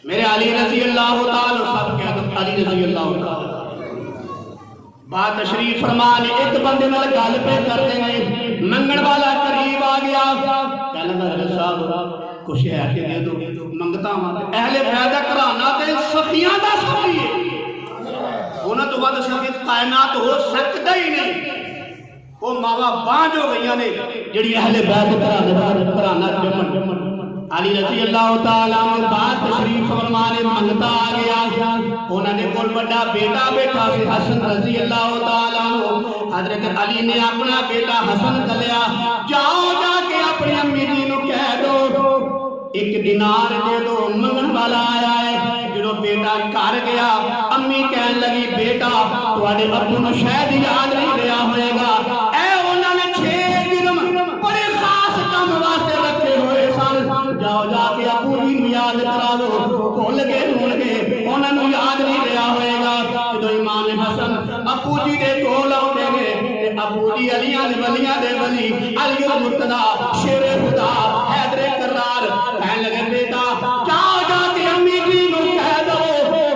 میرے علی رضی اللہ تعالی سب کہہ دو علی رضی اللہ تعالی بات تشریف فرمانے ایک بندے نال گل پہ کرتے ہیں منگن والا قریب آ گیا کہنے لگا حضرت صاحب کچھ ہے کہ دے دو منگتا ہوں اہل بیت کرانا تے سخیاں دا سخی ہے انہاں تو بعد سخی کائنات ہو سکتا ہی نہیں وہ ماوا بانج ہو گئی نے جڑی اہل بیت کرانا جمن علی رضی اللہ تعالیٰ عنہ بات تشریف فرمانے منگتا آ گیا انہوں نے کول بڑا بیٹا بیٹھا سی حسن رضی اللہ تعالیٰ عنہ حضرت علی نے اپنا بیٹا حسن کلیا جاؤ جا کے اپنی امی جی نو کہہ دو ایک دینار دے دو منگن والا آیا ہے جو بیٹا کر گیا امی کہنے لگی بیٹا تواڈے ابو نو شاید یاد نہیں رہا ہوئے گا اے انہوں نے 6 درم بڑے خاص کام واسطے رکھے ہوئے سن جاؤ جا کے ابو جی نو یاد کرا دو بھول گئے انہوں نے یاد نہیں رہا ہوئے گا جو امام حسن ابو جی دے کول آؤندے نے ابو جی علیاں دے ولیاں دے ولی علی المرتضی شیر خدا حیدر کرار کہنے لگے بیٹا جاؤ جا کے امی جی نو کہہ دو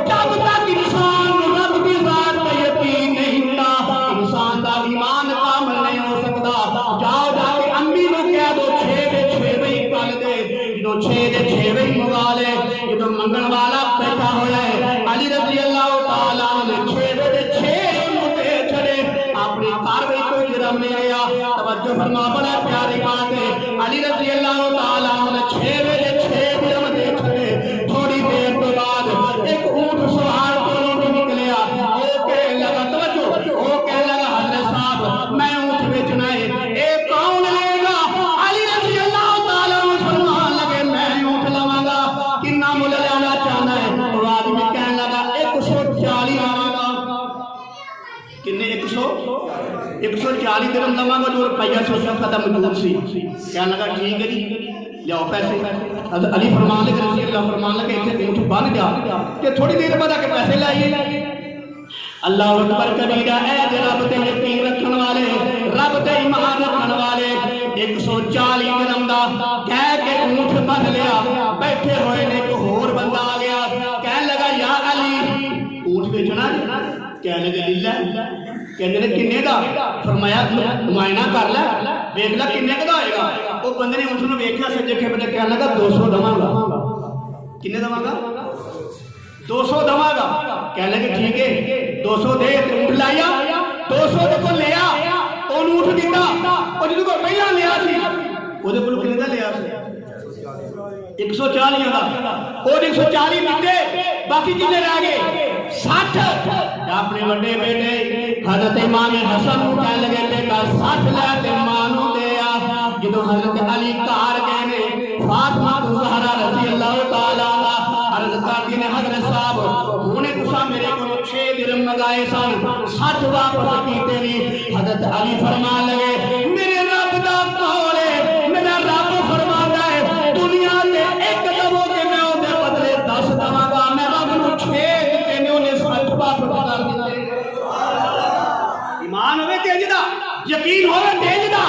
جب تک انسان رب کی ذات پہ یقین نہیں ہوتا انسان دا ایمان کامل نہیں ہو سکتا جاؤ جا کے امی نو کہہ دو 6 دے 6 وہی کل دے جو 6 دے 6 وہی منگا لے جو منگن والا بیٹھا ہویا ہے علی رضی اللہ تعالیٰ نے 6 دے 6 متے چھڑے اپنی کاروئی کو جرم نہیں گیا توجہ فرما بڑا پیاری بات ہے علی رضی اللہ تعالیٰ نے 6 دے 6 جرم دے چھڑے تھوڑی دیر تو بعد ایک اونٹ سوار کو نکلیا وہ کہنے لگا توجہ وہ کہنے لگا حضرت صاحب میں اونٹ بیچنا ہے اے کون لے گا علی رضی اللہ تعالیٰ نے فرمان لگے میں اونٹ لواں گا کتنا مول لینا چاہنا ہے وہ آدمی کہنے لگا 140 لواں گا کتنے 140 درہم لواں گا جو روپیہ سے اس وقت موجود سی کہنے لگا ٹھیک ہے جی لیاؤ پیسے حضرت علی فرمان لگے رضی اللہ فرمان لگے اتنے اونٹ بن جا کہ تھوڑی دیر بعد آ کے پیسے لائیے اللہ اکبر کبیرہ اے رب تے یقین رکھن والے رب تے ایمان رکھن والے 140 درہم دا کہہ کے اونٹ بن لیا بیٹھے ہوئے نے ایک اور بندہ آ گیا کہنے لگا یا علی اونٹ بیچنا کہنے لگے للہ کہنے لگے کنے دا فرمایا معائنہ کر لے دیکھ لے کنے دا آئے گا وہ بندے نے اونٹ نو ویکھیا سجے کھبے تے کہنے لگا 200 دواں گا کنے دواں گا 200 دواں گا کہنے لگے ٹھیک ہے 200 دے تے اونٹ لایا 200 دے کو لیا اون اونٹ دیتا او جدوں کو پہلا لیا سی او دے کول کنے دا لیا سی 140 دا او 140 دیتے باقی کنے رہ گئے 60 اپنے بڑے بیٹے حضرت امام حسن کو کہنے لگے بیٹا 60 لے تے ماں نو دے آ جدوں حضرت علی کار کہنے فاطمہ زہرا رضی اللہ تعالی عنہ عرض کرتی نے حضرت صاحب ہونے تسا میرے کو 6 درہم منگائے سن 60 واپس کیتے نہیں حضرت علی فرمان لگے میرے رب دا قول ہے میرا رب فرماتا ہے دنیا دے ایک دو کے میں او دے بدلے 10 دواں گا میں رب نو 6 دیتے نے انہیں 60 واپس کر دیتے ایمان ہوئے تیج دا یقین ہوئے تیج دا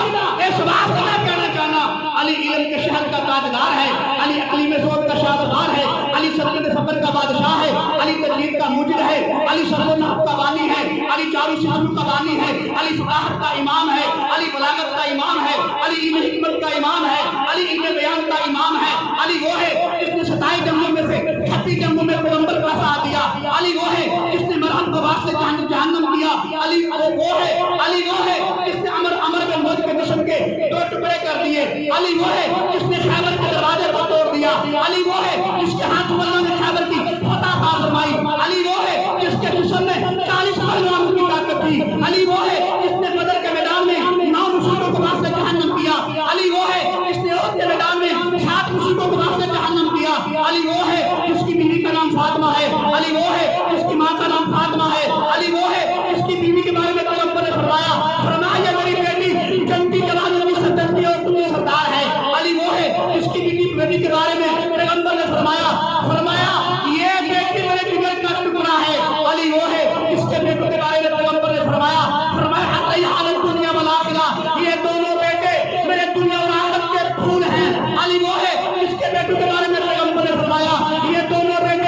اس واسطے میں کہنا چاہنا علی علم کے شہر کا تاجدار ہے علی عقلی میں زور کا شاہدار ہے علی سرکت سفر کا بادشاہ ہے علی تجرید کا موجد ہے علی شرح نحو کا بانی ہے علی چاروں شہروں کا بانی ہے علی صلاحت کا امام ہے علی بلاغت کا امام ہے علی علم حکمت کا امام ہے علی علم بیان کا امام ہے علی وہ ہے جس نے 27 جنگوں میں سے 36 جنگوں میں پیغمبر کا ساتھ دیا علی وہ ہے جس نے مرحم کو واسطے جہنم دیا علی وہ ہے علی وہ ہے جس نے عمر بن موج کے جسم کے 2 ٹکڑے کر دیے علی وہ ہے جس نے خیبر کے دروازے کو توڑ دیا علی وہ ہے جس کے ہاتھ اللہ نے خیبر کی فتح فرمائی علی وہ ہے جس کے جسم میں 40 پہلوانوں کی طاقت تھی علی وہ ہے جس نے بدر کے میدان میں 9 مشرکوں کو واسطے جہنم دیا علی وہ ہے جس نے احد کے میدان میں 7 مشرکوں کو واسطے جہنم دیا علی وہ ہے جس کی بیوی کا نام فاطمہ ہے علی وہ ہے جس کی ماں کا نام فاطمہ ہے علی وہ ہے جس کی بیوی کے بارے میں پیغمبر نے فرمایا یہ میری بیٹی جنتی جلال کی سردی اور تم سردار ہے علی وہ ہے جس کی بیٹی کے بارے میں پیغمبر نے فرمایا یہ بیٹی میرے جگر کا ٹکڑا ہے علی وہ ہے جس کے بیٹوں کے بارے میں پیغمبر نے فرمایا حتی حالت دنیا والآخرہ یہ دونوں بیٹے میرے دنیا اور آخرت کے پھول ہیں علی وہ ہے جس کے بیٹوں کے بارے میں پیغمبر نے فرمایا یہ دونوں بیٹے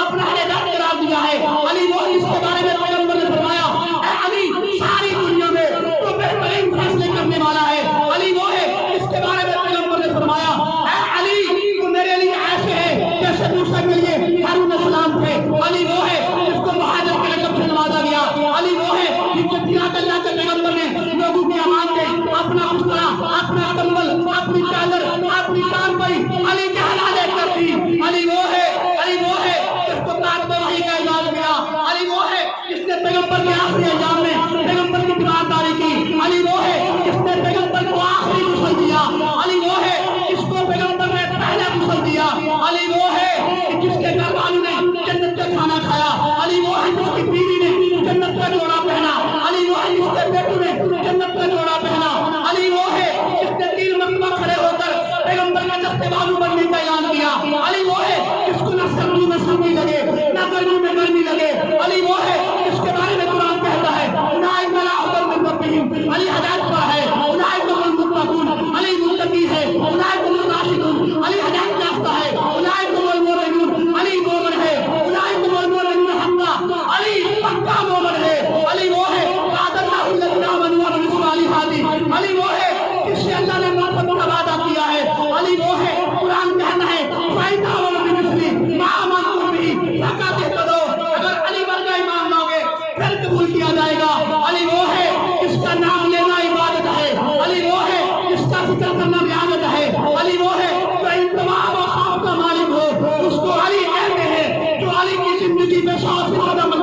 اپنا ہدایت قرار دیا ہے. علی وہ جس کے بارے میں پیغمبر نے فرمایا اے علی ساری دنیا میں تو بہترین فیصلے کرنے والا ہے. علی وہ ہے جس کے بارے میں پیغمبر نے فرمایا اے علی تو میرے لیے ایسے ہے جیسے موسیٰ کے لیے ہارون السلام تھے. علی وہ ہے جس کو مہاجر کے لقب سے نوازا گیا. علی وہ ہے جس کے دیات اللہ کے پیغمبر نے لوگوں کی امان میں اپنا بسترا, اپنا کمبل, اپنی چادر, اپنی چارپائی علی کے حوالے کر دی. علی وہ ہے جس کو کاتب وحی کا اعزاز ملا. علی وہ ہے جس نے پیغمبر کے آخری ایام میں پیغمبر کی دیوارداری کی. علی وہ ہے جس نے پیغمبر کو آخری غسل دیا. علی وہ ہے جس کو پیغمبر نے پہلا غسل دیا. علی وہ ہے جس کے گھر والوں نے جنت کا کھانا کھایا. علی وہ ہے جس کی بیوی نے جنت کا جوڑا پہنا. علی وہ ہے جس کے بیٹوں نے جنت کا جوڑا پہنا. علی وہ ہے جس نے 3 مرتبہ کھڑے ہو کر پیغمبر کا دستے بازو بننے کا اعلان کیا. علی وہ ہے جس کو نہ سردی میں سردی لگے نہ گرمی میں گرمی لگے. علی وہ ہے جس کے بارے میں قرآن کہتا ہے اولئک علی ہدی من ربہم, علی ہدایت پر ہے. اولئک هم المتقون, علی متقی ہے. اولئک هم الراشدون, علی ہدایت یافتہ ہے. اولئک هم المؤمنون, علی مومن ہے. اولئک هم المؤمنون حقا, علی پکا مومن ہے. علی وہ ہے وعد اللہ الذین آمنوا وعملوا الصالحات, علی وہ ہے جس سے اللہ نے مغفرت کا وعدہ کیا ہے. علی وہ ہے قرآن کہتا ہے فَإِنْ آمَنُوا بِمِثْلِ مَا آمَنْتُم بِهِ فَقَدِ اهْتَدَوْا, اگر علی پر کا ایمان لاؤگے پھر قبول کیا جائے گا. علی وہ ہے جس کا نام لینا عبادت ہے. علی وہ ہے جس کا ذکر کرنا عبادت ہے. علی وہ ہے جو ان تمام اوصاف کا مالک ہو اس کو علی کہتے ہیں. جو علی کی زندگی میں 100% عمل